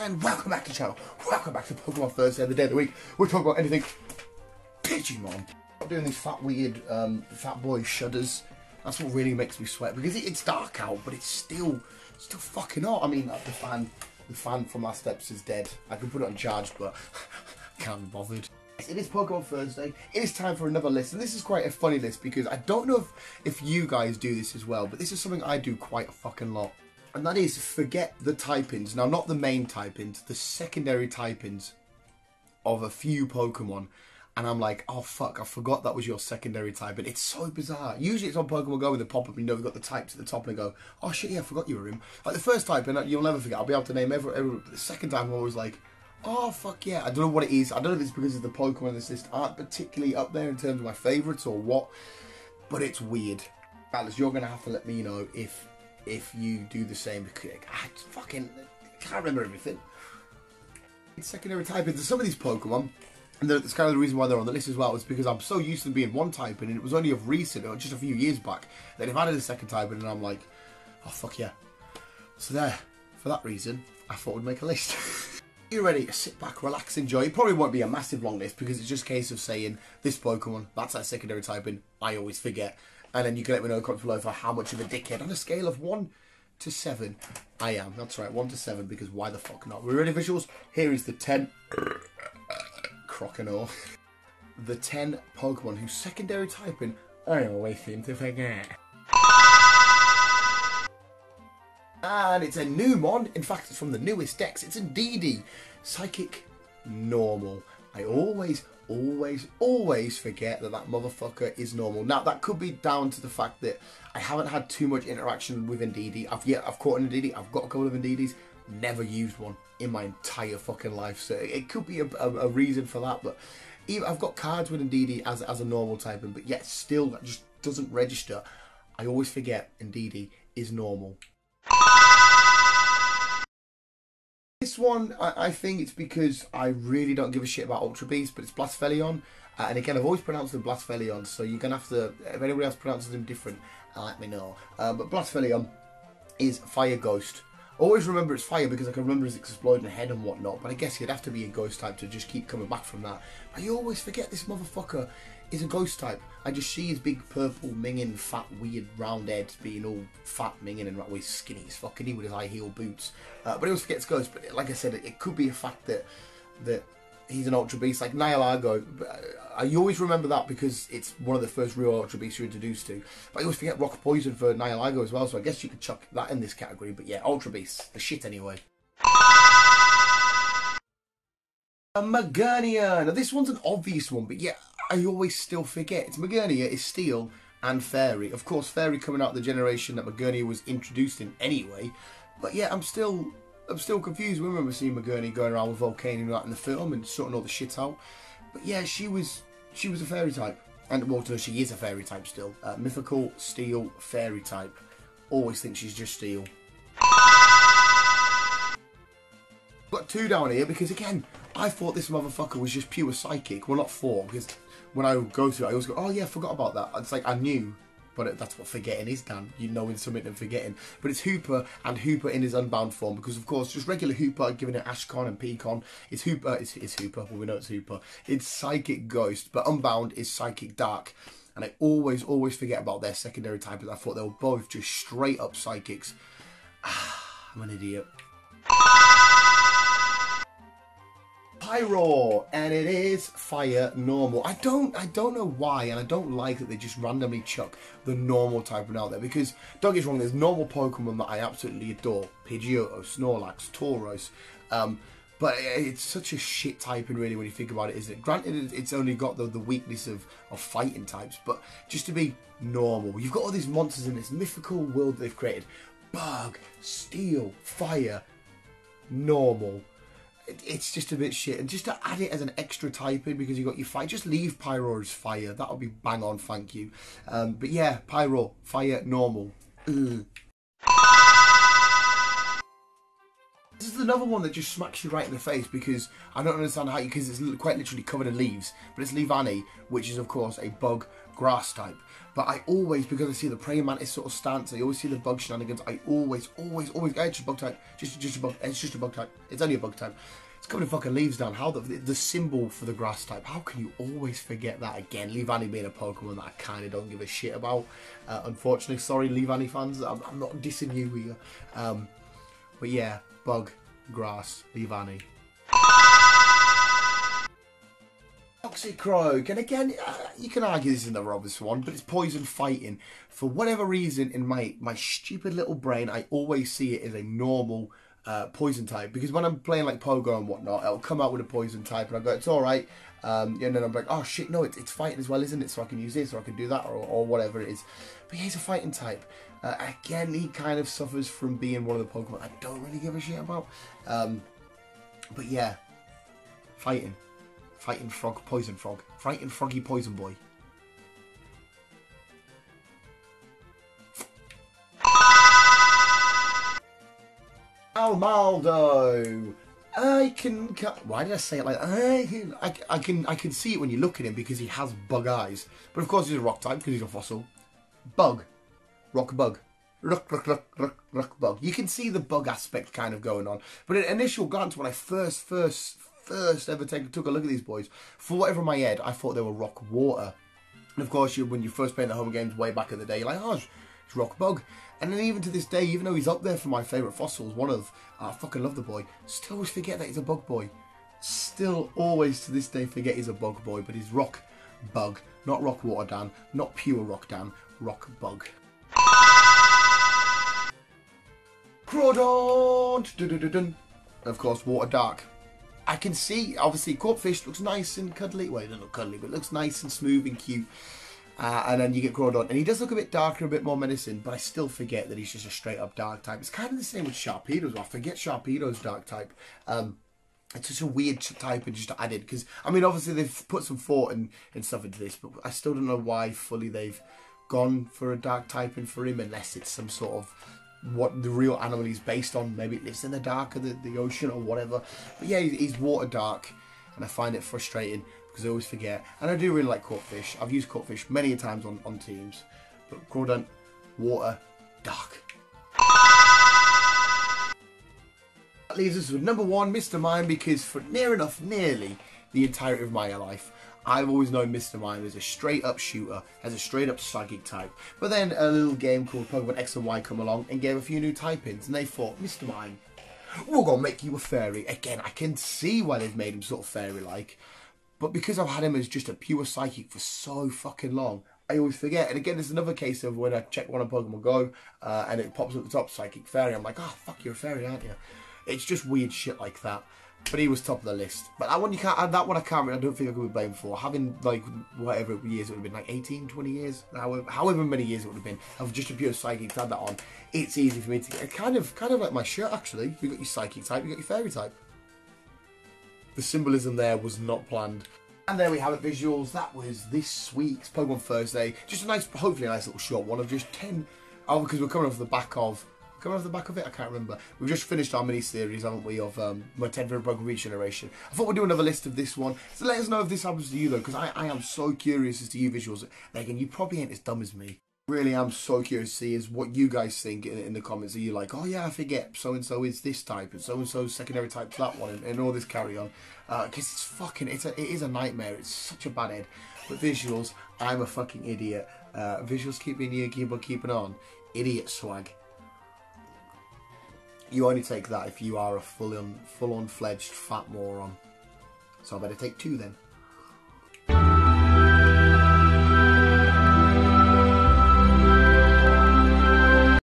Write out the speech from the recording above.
And welcome back to the channel. Welcome back to Pokemon Thursday, the day of the week. We'll talk about anything Digimon. I'm doing these fat, weird, fat boy shudders. That's what really makes me sweat, because it's dark out, but it's still fucking hot. I mean, the fan from last episode is dead. I can put it on charge, but can't be bothered. It is Pokemon Thursday. It is time for another list, and this is quite a funny list because I don't know if you guys do this as well, but this is something I do quite a fucking lot. And that is forget the typings. Now, not the main typings, the secondary typings of a few Pokemon. And I'm like, oh fuck, I forgot that was your secondary type. And it's so bizarre. Usually it's on Pokemon Go with the pop-up and you know we've got the types at the top and I go, oh shit, yeah, I forgot you were him. Like the first type, and you'll never forget, I'll be able to name every but the second time I'm always like, oh fuck yeah. I don't know what it is. I don't know if it's because of the Pokemon in this list aren't particularly up there in terms of my favourites or what. But it's weird. Alice, you're going to have to let me know if you do the same, because I fucking can't remember everything. It's secondary typings. Some of these Pokemon, and that's kind of the reason why they're on the list as well, is because I'm so used to them being one typing, and it was only of recent, or just a few years back, that they've added a second typing, and I'm like, oh fuck yeah. So there, for that reason, I thought we'd make a list. You're ready to sit back, relax, enjoy. It probably won't be a massive long list, because it's just a case of saying, this Pokemon, that's that secondary typing, I always forget. And then you can let me know in the comments below for how much of a dickhead on a scale of 1 to 7 I am. That's right, 1 to 7, because why the fuck not? We're ready, visuals? Here is the 10 Crocodile. The 10 Pokemon whose secondary typing I always seem to forget. And it's a new mon. In fact, it's from the newest decks. It's indeed Psychic Normal. I always forget that motherfucker is normal. Now, that could be down to the fact that I haven't had too much interaction with Indeedee. I've caught an Indeedee. I've got a couple of Indeedees. Never used one in my entire fucking life. So it could be a reason for that. But even, I've got cards with Indeedee as a normal typing. But yet, still, that just doesn't register. I always forget Indeedee is normal. This one, I think it's because I really don't give a shit about Ultra Beast, but it's Blasphemium. And again, I've always pronounced them Blasphemium, so you're going to have to, if anybody else pronounces them different, let me know. But Blasphemium is Fire Ghost. Always remember it's fire because I can remember it's exploding ahead and whatnot, but I guess you'd have to be a ghost type to just keep coming back from that. But you always forget this motherfucker is a ghost type. I just see his big purple minging, fat, weird, round head being all fat, minging, and always skinny as fucking he with his high heel boots. But he always forgets ghost. But like I said, it could be a fact that he's an Ultra Beast, like Nihilago. I always remember that because it's one of the first real Ultra Beasts you're introduced to. But I always forget Rock Poison for Nihilago as well, so I guess you could chuck that in this category. But yeah, Ultra Beasts, the shit anyway. Magonia. Now this one's an obvious one, but yeah, I always still forget. It's Magonia is Steel and Fairy. Of course, Fairy coming out of the generation that Magonia was introduced in anyway. But yeah, I'm still confused. We remember seeing Magonia going around with Volcano out in the film and sorting all the shit out. But yeah, she was a fairy type. And well, she is a fairy type still. Mythical, Steel, Fairy type. Always think she's just Steel. Got 2 down here because again, I thought this motherfucker was just pure psychic. Well, not 4, because when I go through it, I always go, oh yeah, I forgot about that. It's like I knew. But that's what forgetting is, Dan. You knowing something and forgetting. But it's Hoopa, and Hoopa in his unbound form. Because, of course, just regular Hoopa, given it Ashcon and Peacon, it's Hoopa. It's Hoopa. Well, we know it's Hoopa. It's Psychic Ghost. But unbound is Psychic Dark. And I always forget about their secondary types. I thought they were both just straight up psychics. I'm an idiot. Pyro, and it is Fire Normal. I don't know why, and I don't like that they just randomly chuck the normal typing out there, because don't get me wrong, there's normal Pokemon that I absolutely adore, Pidgeotto, Snorlax, Tauros, but it's such a shit typing really when you think about it, isn't it? Granted, it's only got the weakness of fighting types, but just to be normal, you've got all these monsters in this mythical world they've created. Bug, Steel, Fire, Normal. It's just a bit shit, and just to add it as an extra typing because you got your fire, just leave Pyro as fire. That'll be bang on, thank you. But yeah, Pyro, Fire, Normal. Ugh. This is another one that just smacks you right in the face because I don't understand how because it's quite literally covered in leaves, but it's Levanny, which is of course a bug grass type. But I always, because I see the praying mantis sort of stance, I always see the bug shenanigans, I always, it's just a bug type, just a bug, it's just a bug type, it's only a bug type. It's coming to fucking leaves down. How the symbol for the grass type, how can you always forget that again? Levanny being a Pokemon that I kind of don't give a shit about. Unfortunately, sorry Levanny fans, I'm not dissing you here. But yeah, bug, grass, Levanny. Toxic Croak, and again, you can argue this isn't the obvious one, but it's poison fighting. For whatever reason, in my stupid little brain, I always see it as a normal poison type, because when I'm playing like Pogo and whatnot, it'll come out with a poison type, and I go, it's alright, and then I'm like, oh shit, no, it's fighting as well, isn't it? So I can use this, or I can do that, or whatever it is. But yeah, he's a fighting type. Again, he kind of suffers from being one of the Pokemon I don't really give a shit about. But yeah, fighting. Fighting frog, poison frog. Fighting froggy poison boy. Almaldo. Why did I say it like that? I can see it when you look at him because he has bug eyes. But of course he's a rock type because he's a fossil. Bug. Rock bug. Rock bug. You can see the bug aspect kind of going on. But at initial glance, when I first ever took a look at these boys, for whatever in my head, I thought they were rock water. And of course, when you first played the home games way back in the day, you're like, oh, it's rock bug. And then even to this day, even though he's up there for my favourite fossils, I fucking love the boy, still always forget that he's a bug boy. Still always to this day forget he's a bug boy, but he's rock bug, not rock water Dan, not pure rock Dan, rock bug. Crocodile! Of course, water dark. I can see, obviously, Corpfish looks nice and cuddly. Well, he doesn't look cuddly, but looks nice and smooth and cute. And then you get Crocodile, and he does look a bit darker, a bit more menacing, but I still forget that he's just a straight-up dark type. It's kind of the same with Sharpedo as well. I forget Sharpedo's dark type. It's such a weird type and just added, because, I mean, obviously they've put some thought and stuff into this, but I still don't know why fully they've gone for a dark typing for him, unless it's some sort of what the real animal he's based on. Maybe it lives in the dark of the ocean or whatever. But yeah, he's water dark, and I find it frustrating because I always forget. And I do really like Corpfish. I've used Corpfish many a times on teams, but Crocodile, water dark. That leaves us with number one, Mr. Mime, because for nearly the entirety of my life, I've always known Mr. Mime as a straight up shooter, as a straight up psychic type. But then a little game called Pokemon X and Y come along and gave a few new type-ins, and they thought, Mr. Mime, we're going to make you a fairy. Again, I can see why they've made him sort of fairy-like, but because I've had him as just a pure psychic for so fucking long, I always forget. And again, there's another case of when I check one on Pokemon Go, and it pops up at the top, Psychic Fairy. I'm like, oh, fuck, you're a fairy, aren't you? It's just weird shit like that. But he was top of the list. But that one you can't, that one I can't, I don't think I could be blamed for. Having, like, whatever years it would have been, like 18, 20 years, however many years it would have been, of just a pure psychic to add that on, it's easy for me to get. Kind of like my shirt, actually. You got your psychic type, you got your fairy type. The symbolism there was not planned. And there we have it, visuals. That was this week's Pokemon Thursday. Just a nice, hopefully a nice little short one of just 10, because we're coming off the back of, it? I can't remember. We've just finished our mini-series, haven't we, of my 10 favorite Pokemon each generation. I thought we'd do another list of this one. So let us know if this happens to you, though, because I am so curious as to you visuals. And again, you probably ain't as dumb as me. Really am so curious to see is what you guys think in the comments. Are you like, oh yeah, I forget, so-and-so is this type, and so-and-so secondary type to that one, and all this carry on. Because it's fucking, it is a nightmare. It's such a bad head. But visuals, I'm a fucking idiot. Visuals keep me in your keyboard, keeping on. Idiot swag. You only take that if you are a full-on fledged fat moron. So I better take two then.